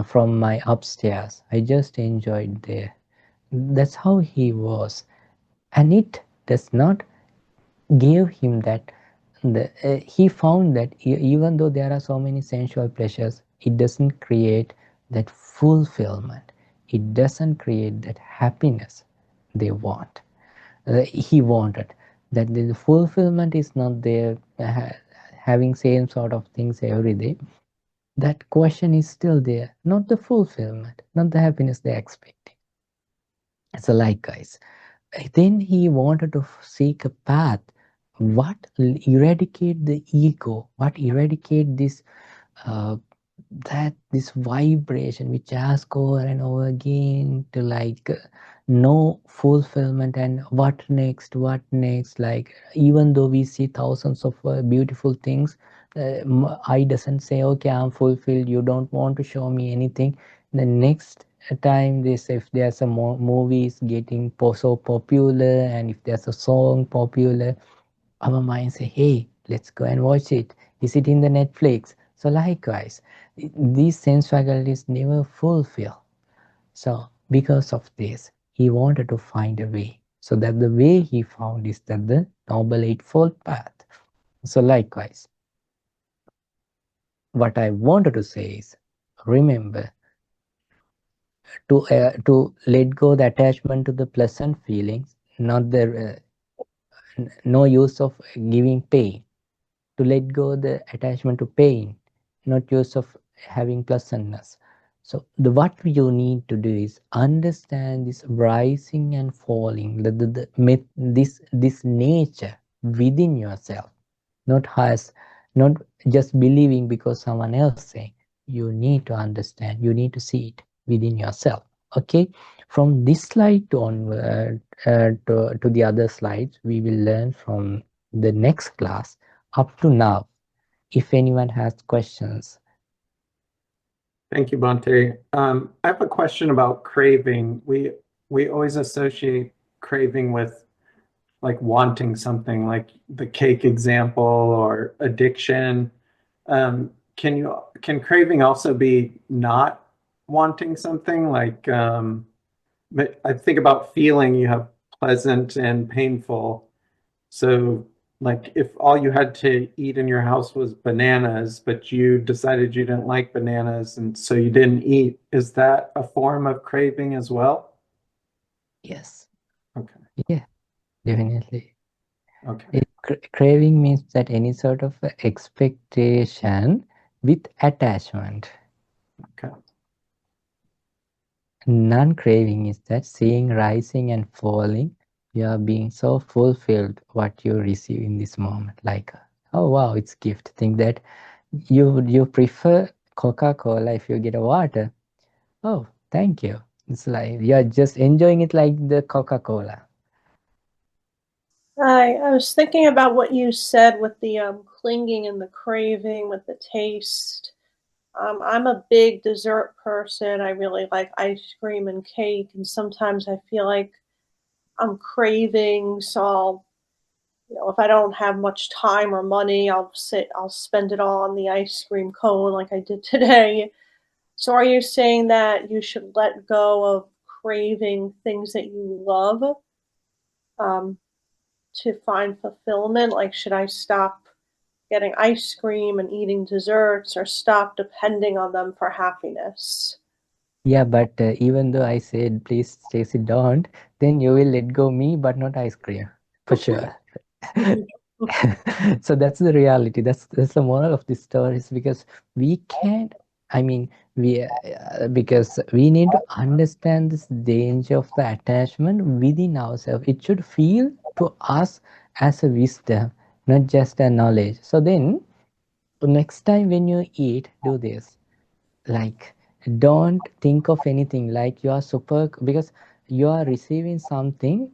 Speaker 3: from my upstairs. I just enjoyed there. That's how he was, and it does not give him that. He found that even though there are so many sensual pleasures, it doesn't create that fulfillment. It doesn't create that happiness they want. He wanted that the fulfillment is not there, having same sort of things every day. That question is still there, not the fulfillment, not the happiness they're expecting. So likewise, then he wanted to seek a path what eradicate the ego, what eradicate this that this vibration which ask over and over again to like no fulfillment and what next, like even though we see thousands of beautiful things, I doesn't say okay, I'm fulfilled, you don't want to show me anything. The next time this, if there's a movie is getting so popular, and if there's a song popular, our mind say, hey, let's go and watch it. Is it in the Netflix? So likewise, these sense faculties never fulfill. So because of this, he wanted to find a way. So that the way he found is that the Noble Eightfold Path. So likewise, what I wanted to say is, remember to let go the attachment to the pleasant feelings, not the no use of giving pain. To let go the attachment to pain, not use of having pleasantness. So what you need to do is understand this rising and falling, this nature within yourself, not not just believing because someone else saying. You need to understand, you need to see it within yourself. Okay, from this slide to to the other slides, we will learn from the next class up to now. If anyone has questions.
Speaker 6: Thank you, Bhante. I have a question about craving. We always associate craving with like wanting something, like the cake example, or addiction. Can craving also be not wanting something? Like, but I think about feeling, you have pleasant and painful. So like if all you had to eat in your house was bananas, but you decided you didn't like bananas and so you didn't eat, is that a form of craving as well?
Speaker 3: Yes.
Speaker 6: Okay.
Speaker 3: Yeah, definitely.
Speaker 6: Okay.
Speaker 3: Craving means that any sort of expectation with attachment.
Speaker 6: Okay.
Speaker 3: Non-craving is that seeing rising and falling, you are being so fulfilled what you receive in this moment. Like, oh wow, it's gift. Think that you prefer Coca-Cola if you get a water. Oh, thank you. It's like you're just enjoying it like the Coca-Cola.
Speaker 5: I was thinking about what you said with the clinging and the craving with the taste. I'm a big dessert person. I really like ice cream and cake, and sometimes I feel like I'm craving, so if I don't have much time or money, I'll spend it all on the ice cream cone like I did today. So are you saying that you should let go of craving things that you love to find fulfillment? Like, should I stop getting ice cream and eating desserts, or stop depending on them for happiness?
Speaker 3: Yeah, but even though I said, please Stacy, don't, then you will let go me, but not ice cream, for sure. So that's the reality. That's the moral of this story, is because we can't. I mean, because we need to understand this danger of the attachment within ourselves. It should feel to us as a wisdom, not just a knowledge. So then, next time when you eat, do this. Like, don't think of anything like you are super, because you are receiving something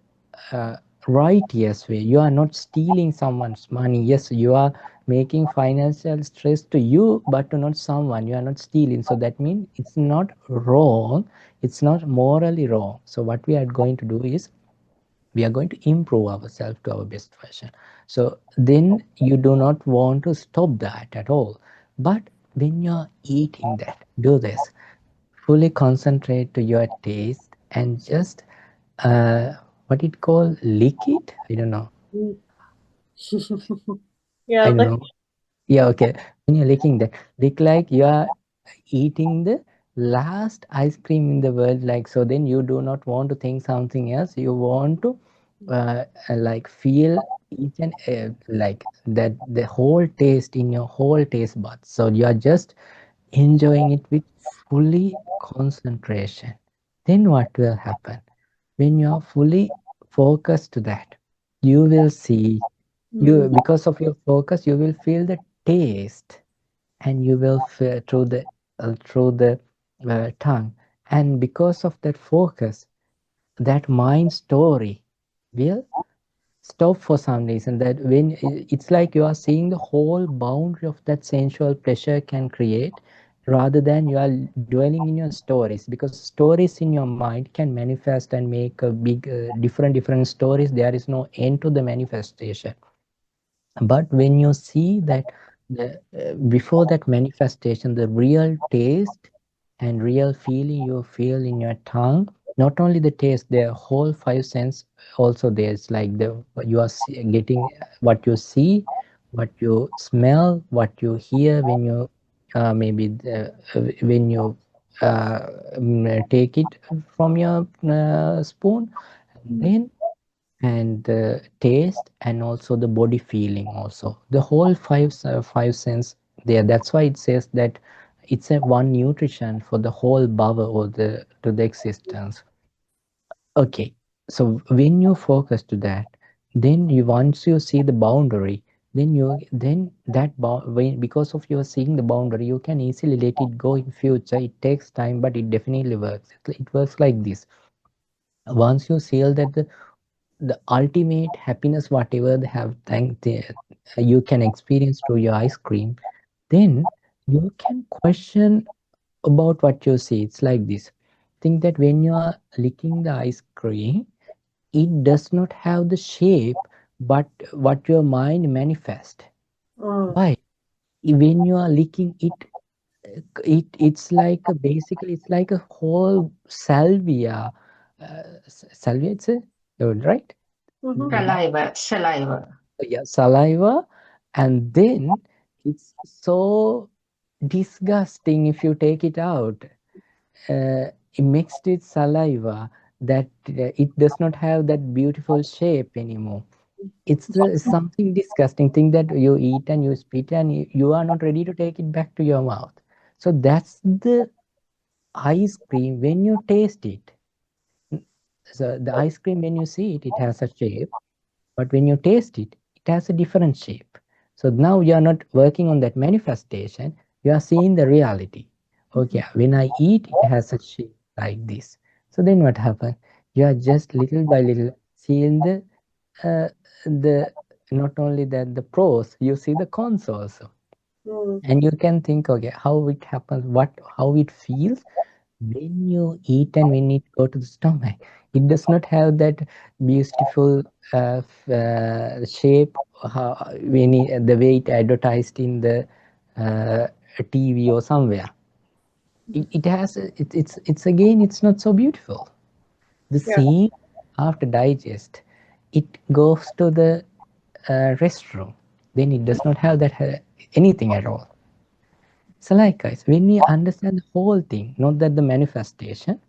Speaker 3: right, yes way. You are not stealing someone's money. Yes, you are making financial stress to you, but to not someone. You are not stealing. So that means it's not wrong. It's not morally wrong. So what we are going to do is we are going to improve ourselves to our best version. So then you do not want to stop that at all. But when you're eating that, do this. Fully concentrate to your taste and just what it called, lick it. I don't know.
Speaker 5: Yeah,
Speaker 3: I don't know. Yeah, okay. When you're licking that, lick like you are eating the last ice cream in the world. Like, so then you do not want to think something else. You want to like feel each and like that the whole taste in your whole taste buds. So you are just enjoying it with fully concentration. Then what will happen? When you are fully focused to that, you will see you, because of your focus, you will feel the taste, and you will feel through the tongue, and because of that focus, that mind story will stop for some reason. That when it's like you are seeing the whole boundary of that sensual pleasure can create, rather than you are dwelling in your stories, because stories in your mind can manifest and make a big different stories. There is no end to the manifestation. But when you see that before that manifestation, the real taste and real feeling you feel in your tongue, not only the taste, the whole five sense also there's like the you are getting what you see, what you smell, what you hear when you when you take it from your spoon, and then and the taste and also the body feeling, also the whole five sense there. That's why it says that it's a one nutrition for the whole bhava, or the to the existence. Okay, so when you focus to that, then you once you see the boundary, then when, because of you seeing the boundary, you can easily let it go in future. It takes time, but it definitely works. It works like this. Once you see that the ultimate happiness, whatever they have you can experience through your ice cream, then you can question about what you see. It's like this. Think that when you are licking the ice cream, it does not have the shape, but what your mind manifest. Why? When you are licking it, it's like basically it's like a whole salvia. Salvia, it's a right?
Speaker 7: Saliva.
Speaker 3: Yeah, saliva, and then it's so disgusting if you take it out, mixed with saliva, that it does not have that beautiful shape anymore. It's something disgusting thing that you eat and you spit, and you are not ready to take it back to your mouth. So that's the ice cream when you taste it. So the ice cream, when you see it, it has a shape, but when you taste it, it has a different shape. So now you are not working on that manifestation, you are seeing the reality. Okay, when I eat, it has a shape like this. So then what happens? You are just little by little seeing the not only that the pros, you see the cons also. And you can think, okay, how it happens, how it feels when you eat and when it go to the stomach. It does not have that beautiful shape, when the way it advertised in the uh, TV or somewhere. It has it's again, it's not so beautiful. The
Speaker 5: Yeah.
Speaker 3: same after digest, it goes to the restroom, then it does not have that anything at all. So like guys, when we understand the whole thing, not that the manifestation,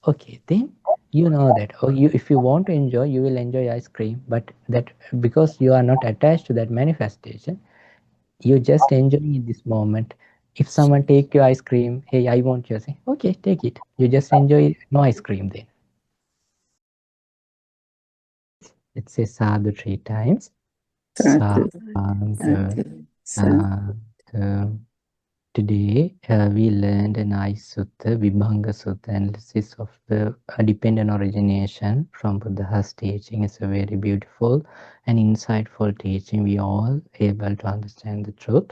Speaker 3: okay, then you know that, oh, you, if you want to enjoy, you will enjoy ice cream, but that because you are not attached to that manifestation, you just enjoying in this moment. If someone take your ice cream, hey, I want yours, say, okay, take it. You just enjoy no ice cream then. Let's say sadhu 3 times.
Speaker 1: Sadhu,
Speaker 3: Sadhu,
Speaker 1: sadhu, sadhu.
Speaker 3: sadhu. Yesterday, we learned a nice sutta, Vibhanga Sutta, analysis of the dependent origination from Buddha's teaching. It's a very beautiful and insightful teaching. We all able to understand the truth.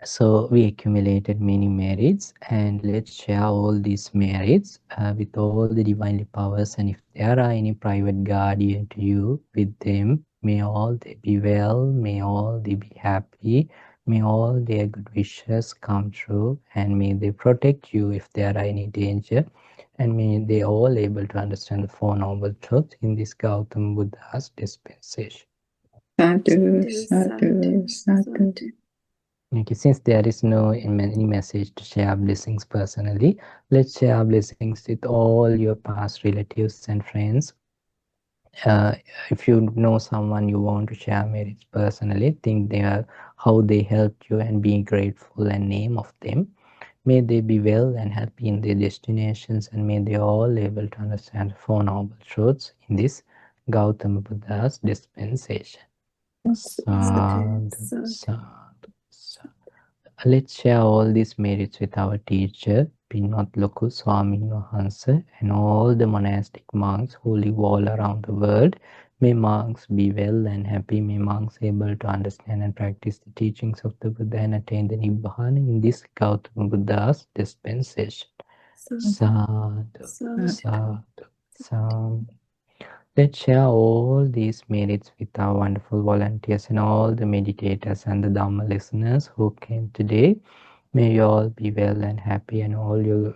Speaker 3: So we accumulated many merits, and let's share all these merits with all the divinely powers. And if there are any private guardian to you with them, may all they be well, may all they be happy, may all their good wishes come true, and may they protect you if there are any danger, and may they all able to understand the Four Noble Truths in this Gautam Buddha's dispensation.
Speaker 8: Sadhu, sadhu, sadhu.
Speaker 3: Okay, since there is no any message to share blessings personally, let's share blessings with all your past relatives and friends. If you know someone you want to share merits personally, think they are how they helped you and be grateful and name of them. May they be well and happy in their destinations, and may they all able to understand the Four Noble Truths in this Gautama Buddha's dispensation. Sadhu, sadhu, sadhu. Let's share all these merits with our teacher, Pinwat Loku Swamin Wahanse, and all the monastic monks who live all around the world. May monks be well and happy. May monks able to understand and practice the teachings of the Buddha and attain the Nibbana in this Gautama Buddha's dispensation. Sadhu, sadhu, sadhu. Let's share all these merits with our wonderful volunteers and all the meditators and the Dhamma listeners who came today. May you all be well and happy, and all your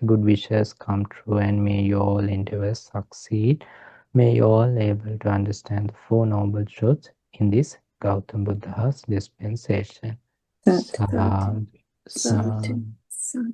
Speaker 3: good wishes come true, and may your all endeavors succeed. May you all able to understand the Four Noble Truths in this Gautam Buddha's dispensation. Sadhu, sadhu, sadhu.